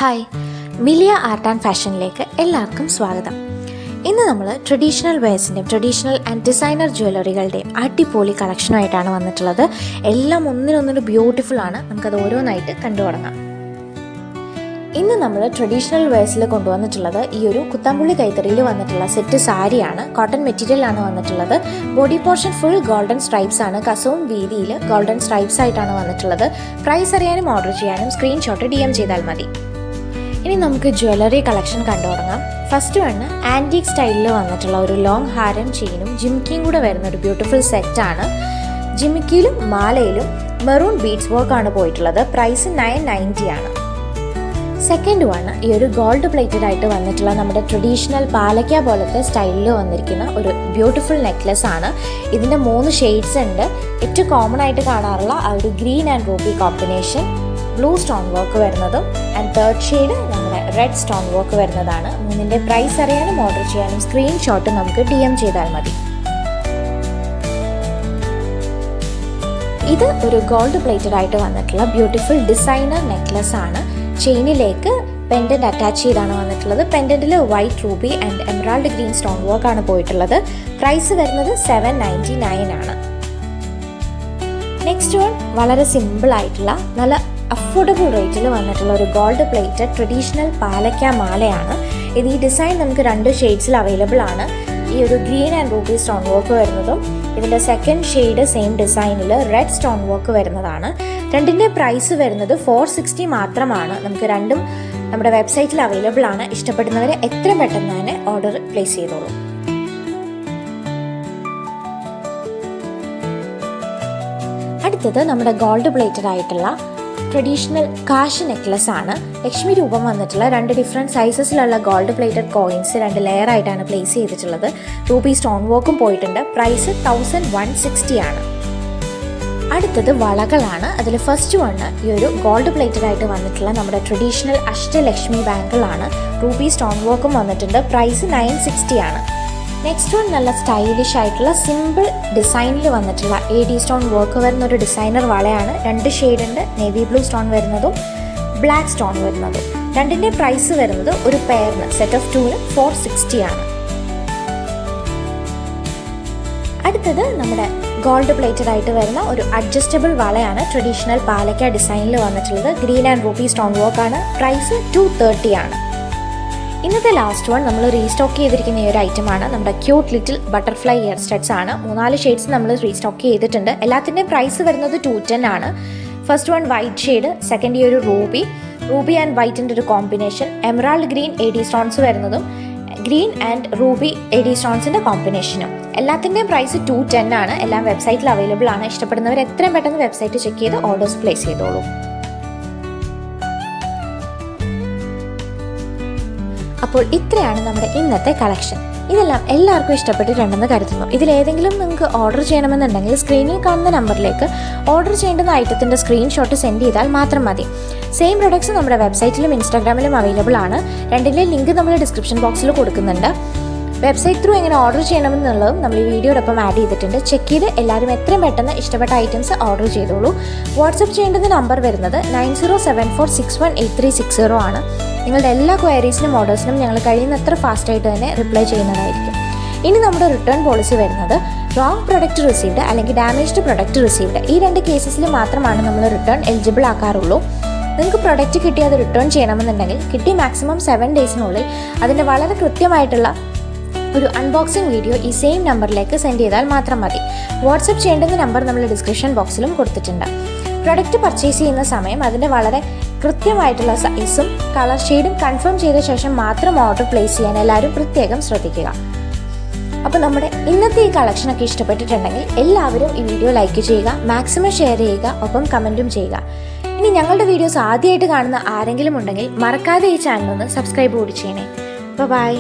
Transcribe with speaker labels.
Speaker 1: Hi, Millia art and ഫാഷനിലേക്ക് എല്ലാവർക്കും സ്വാഗതം. ഇന്ന് നമ്മൾ ട്രഡീഷണൽ വെയർസിൻ്റെയും ട്രഡീഷണൽ ആൻഡ് ഡിസൈനർ ജ്വല്ലറികളുടെയും അടിപൊളി കളക്ഷനുമായിട്ടാണ് വന്നിട്ടുള്ളത്. എല്ലാം ഒന്നിനൊന്നിന് ബ്യൂട്ടിഫുൾ ആണ്. നമുക്കത് ഓരോന്നായിട്ട് കണ്ടു തുടങ്ങാം. ഇന്ന് നമ്മൾ ട്രഡീഷണൽ വെയർസിൽ കൊണ്ടുവന്നിട്ടുള്ളത് ഈ ഒരു കുത്താമ്പുള്ളി കൈത്തറിയിൽ വന്നിട്ടുള്ള സെറ്റ് സാരിയാണ്. കോട്ടൺ മെറ്റീരിയലാണ് വന്നിട്ടുള്ളത്. Body portion full golden stripes ആണ്. കസവും വീതിയിൽ ഗോൾഡൻ സ്ട്രൈപ്സ് ആയിട്ടാണ് വന്നിട്ടുള്ളത്. പ്രൈസ് അറിയാനും ഓർഡർ ചെയ്യാനും സ്ക്രീൻഷോട്ട് DM ചെയ്താൽ മതി. ഇനി നമുക്ക് ജ്വല്ലറി കളക്ഷൻ കണ്ടു തുടങ്ങാം. ഫസ്റ്റ് വണ് ആൻറ്റീക് സ്റ്റൈലിൽ വന്നിട്ടുള്ള ഒരു ലോങ് ഹാരം ചെയിനും ജിമിക്കിയും കൂടെ വരുന്ന ഒരു ബ്യൂട്ടിഫുൾ സെറ്റാണ്. ജിമിക്കിയിലും മാലയിലും മെറൂൺ ബീഡ്സ് വർക്കാണ് പോയിട്ടുള്ളത്. പ്രൈസ് 990 ആണ്. സെക്കൻഡ് വണ് ഈ ഒരു ഗോൾഡ് പ്ലേറ്റഡ് ആയിട്ട് വന്നിട്ടുള്ള നമ്മുടെ ട്രഡീഷണൽ പാലക്ക പോലത്തെ സ്റ്റൈലിൽ വന്നിരിക്കുന്ന ഒരു ബ്യൂട്ടിഫുൾ നെക്ലസ് ആണ്. ഇതിൻ്റെ 3 ഷെയ്ഡ്സ് ഉണ്ട്. ഏറ്റവും കോമൺ ആയിട്ട് കാണാറുള്ള ആ ഒരു green and Ruby combination, blue stone work വരുന്നതും ആൻഡ് തേർഡ് ഷെയ്ഡ് നമ്മുടെ റെഡ് സ്റ്റോൺ വർക്ക് വരുന്നതാണ്. 3ൻ്റെ പ്രൈസ് അറിയാനും ഓർഡർ ചെയ്യാനും സ്ക്രീൻഷോട്ട് നമുക്ക് DM ചെയ്താൽ മതി. ഇത് ഒരു ഗോൾഡ് പ്ലേറ്റഡ് ആയിട്ട് വന്നിട്ടുള്ള ബ്യൂട്ടിഫുൾ ഡിസൈനർ നെക്ലസ് ആണ്. ചെയിനിലേക്ക് പെൻഡന്റ് അറ്റാച്ച് ചെയ്താണ് വന്നിട്ടുള്ളത്. പെൻഡന്റിൽ white ruby and emerald green stone work ആണ് പോയിട്ടുള്ളത്. പ്രൈസ് വരുന്നത് 799 ആണ്. നെക്സ്റ്റ് വൺ വളരെ സിമ്പിൾ ആയിട്ടുള്ള നല്ല അഫോർഡബിൾ റേറ്റിൽ വന്നിട്ടുള്ള ഒരു ഗോൾഡ് പ്ലേറ്റഡ് ട്രഡീഷണൽ പാലക്ക മാലയാണ്. ഇത് ഈ ഡിസൈൻ നമുക്ക് 2 ഷെയ്ഡ്സിൽ അവൈലബിൾ ആണ്. ഈ ഒരു green and Ruby stone work വരുന്നതും ഇതിൻ്റെ സെക്കൻഡ് ഷെയ്ഡ് സെയിം ഡിസൈനിൽ റെഡ് സ്റ്റോൺ വർക്ക് വരുന്നതാണ്. 2ൻ്റെ പ്രൈസ് വരുന്നത് 460 മാത്രമാണ്. നമുക്ക് രണ്ടും നമ്മുടെ വെബ്സൈറ്റിൽ അവൈലബിൾ ആണ്. ഇഷ്ടപ്പെടുന്നവരെ എത്രയും പെട്ടെന്ന് തന്നെ ഓർഡർ പ്ലേസ് ചെയ്തോളൂ. അടുത്തത് നമ്മുടെ ഗോൾഡ് പ്ലേറ്റഡ് ആയിട്ടുള്ള ട്രഡീഷണൽ കാശ് നെക്ലസ് ആണ്. ലക്ഷ്മി രൂപം വന്നിട്ടുള്ള 2 ഡിഫറെൻറ്റ് സൈസസിലുള്ള ഗോൾഡ് പ്ലേറ്റഡ് കോയിൻസ് 2 ലെയർ ആയിട്ടാണ് പ്ലേസ് ചെയ്തിട്ടുള്ളത്. റൂബി സ്റ്റോൺ വർക്കും പോയിട്ടുണ്ട്. പ്രൈസ് 1160 ആണ്. അടുത്തത് വളകളാണ്. അതിൽ ഫസ്റ്റ് വണ് ഈ ഒരു ഗോൾഡ് പ്ലേറ്റഡ് ആയിട്ട് വന്നിട്ടുള്ള നമ്മുടെ ട്രഡീഷണൽ അഷ്ടലക്ഷ്മി ബാങ്കിളാണ്. റൂബി സ്റ്റോൺ വർക്കും വന്നിട്ടുണ്ട്. പ്രൈസ് 960 ആണ്. നെക്സ്റ്റ് വൺ നല്ല സ്റ്റൈലിഷ് ആയിട്ടുള്ള സിമ്പിൾ ഡിസൈനിൽ വന്നിട്ടുള്ള AD സ്റ്റോൺ വർക്ക് വരുന്ന ഒരു ഡിസൈനർ വളയാണ്. 2 ഷെയ്ഡ് ഉണ്ട്. നേവി ബ്ലൂ സ്റ്റോൺ വരുന്നതും ബ്ലാക്ക് സ്റ്റോൺ വരുന്നതും. 2ൻ്റെ പ്രൈസ് വരുന്നത് ഒരു പെയറിന് സെറ്റ് ഓഫ് 2ന് 460 ആണ്. അടുത്തത് നമ്മുടെ ഗോൾഡ് പ്ലേറ്റഡ് ആയിട്ട് വരുന്ന ഒരു അഡ്ജസ്റ്റബിൾ വളയാണ്. ട്രഡീഷണൽ പാലക്ക ഡിസൈനിൽ വന്നിട്ടുള്ളത്. ഗ്രീൻ ആൻഡ് റൂബി സ്റ്റോൺ വർക്കാണ്. പ്രൈസ് 230 ആണ്. ഇന്നത്തെ ലാസ്റ്റ് വൺ നമ്മൾ റീസ്റ്റോക്ക് ചെയ്തിരിക്കുന്ന ഈ ഒരു ഐറ്റമാണ്. നമ്മുടെ cute little butterfly year studs ആണ്. 3-4 ഷെയ്ഡ്സ് നമ്മൾ റീസ്റ്റോക്ക് ചെയ്തിട്ടുണ്ട്. എല്ലാത്തിൻ്റെയും പ്രൈസ് വരുന്നത് 210 ആണ്. First one white shade, second ഈ ഒരു റൂബി ആൻഡ് വൈറ്റിൻ്റെ ഒരു combination, emerald green AD stones വരുന്നതും ഗ്രീൻ ആൻഡ് റൂബി AD സ്റ്റോൺസിൻ്റെ കോമ്പിനേഷനും. എല്ലാത്തിൻ്റെയും പ്രൈസ് 210 ആണ്. എല്ലാം വെബ്സൈറ്റിൽ അവൈലബിൾ ആണ്. ഇഷ്ടപ്പെടുന്നവർ എത്രയും പെട്ടെന്ന് വെബ്സൈറ്റ് ചെക്ക് ചെയ്ത് ഓർഡേഴ്സ് പ്ലേസ് ചെയ്തോളൂ. അപ്പോൾ ഇത്രയാണ് നമ്മുടെ ഇന്നത്തെ കളക്ഷൻ. ഇതെല്ലാം എല്ലാവർക്കും ഇഷ്ടപ്പെട്ടിട്ടുണ്ടെന്ന് കരുതുന്നു. ഇതിലേതെങ്കിലും നിങ്ങൾക്ക് ഓർഡർ ചെയ്യണമെന്നുണ്ടെങ്കിൽ സ്ക്രീനിൽ കാണുന്ന നമ്പറിലേക്ക് ഓർഡർ ചെയ്യേണ്ടുന്ന ഐറ്റത്തിൻ്റെ സ്ക്രീൻഷോട്ട് സെൻഡ് ചെയ്താൽ മാത്രം മതി. സെയിം പ്രൊഡക്ട്സ് നമ്മുടെ വെബ്സൈറ്റിലും ഇൻസ്റ്റാഗ്രാമിലും അവൈലബിൾ ആണ്. 2ൻ്റെ ലിങ്ക് നമ്മൾ ഡിസ്ക്രിപ്ഷൻ ബോക്സിൽ കൊടുക്കുന്നുണ്ട്. വെബ്സൈറ്റ് ത്രൂ എങ്ങനെ ഓർഡർ ചെയ്യണമെന്നുള്ളതും നമ്മൾ ഈ വീഡിയോടൊപ്പം ആഡ് ചെയ്തിട്ടുണ്ട്. ചെക്ക് ചെയ്ത് എല്ലാവരും എത്രയും പെട്ടെന്ന് ഇഷ്ടപ്പെട്ട ഐറ്റംസ് ഓർഡർ ചെയ്തോളൂ. വാട്സപ്പ് ചെയ്യേണ്ടുന്ന നമ്പർ വരുന്നത് 9074618360 ആണ്. നിങ്ങളുടെ എല്ലാ ക്വയറീസിനും ഓർഡേഴ്സിനും ഞങ്ങൾ കഴിയുന്നത്ര ഫാസ്റ്റായിട്ട് തന്നെ റിപ്ലൈ ചെയ്യുന്നതായിരിക്കും. ഇനി നമ്മുടെ റിട്ടേൺ പോളിസി വരുന്നത് റോങ് പ്രൊഡക്റ്റ് റിസീവ്ഡ് അല്ലെങ്കിൽ ഡാമേജ്ഡ് പ്രൊഡക്റ്റ് റിസീവ്ഡ്, ഈ 2 കേസസിൽ മാത്രമാണ് നമ്മൾ റിട്ടേൺ എലിജിബിൾ ആക്കാറുള്ളൂ. നിങ്ങൾക്ക് പ്രൊഡക്റ്റ് കിട്ടി അത് റിട്ടേൺ ചെയ്യണമെന്നുണ്ടെങ്കിൽ കിട്ടി മാക്സിമം 7 ഡേയ്സിനുള്ളിൽ അതിൻ്റെ വളരെ കൃത്യമായിട്ടുള്ള ഒരു അൺബോക്സിംഗ് വീഡിയോ ഈ സെയിം നമ്പറിലേക്ക് സെൻഡ് ചെയ്താൽ മാത്രം മതി. വാട്സപ്പ് ചെയ്യേണ്ടുന്ന നമ്പർ നമ്മൾ ഡിസ്ക്രിപ്ഷൻ ബോക്സിലും കൊടുത്തിട്ടുണ്ട്. പ്രൊഡക്റ്റ് പർച്ചേസ് ചെയ്യുന്ന സമയം അതിൻ്റെ വളരെ കൃത്യമായിട്ടുള്ള സൈസും കളർ ഷെയ്ഡും കൺഫേം ചെയ്ത ശേഷം മാത്രം ഓർഡർ പ്ലേസ് ചെയ്യാൻ എല്ലാവരും പ്രത്യേകം ശ്രദ്ധിക്കുക. അപ്പോൾ നമ്മുടെ ഇന്നത്തെ ഈ കളക്ഷനൊക്കെ ഇഷ്ടപ്പെട്ടിട്ടുണ്ടെങ്കിൽ എല്ലാവരും ഈ വീഡിയോ ലൈക്ക് ചെയ്യുക, മാക്സിമം ഷെയർ ചെയ്യുക, ഒപ്പം കമൻറ്റും ചെയ്യുക. ഇനി ഞങ്ങളുടെ വീഡിയോസ് ആദ്യമായിട്ട് കാണുന്ന ആരെങ്കിലും ഉണ്ടെങ്കിൽ മറക്കാതെ ഈ ചാനൽ ഒന്ന് സബ്സ്ക്രൈബ് കൂടി ചെയ്യണേ. ബൈ.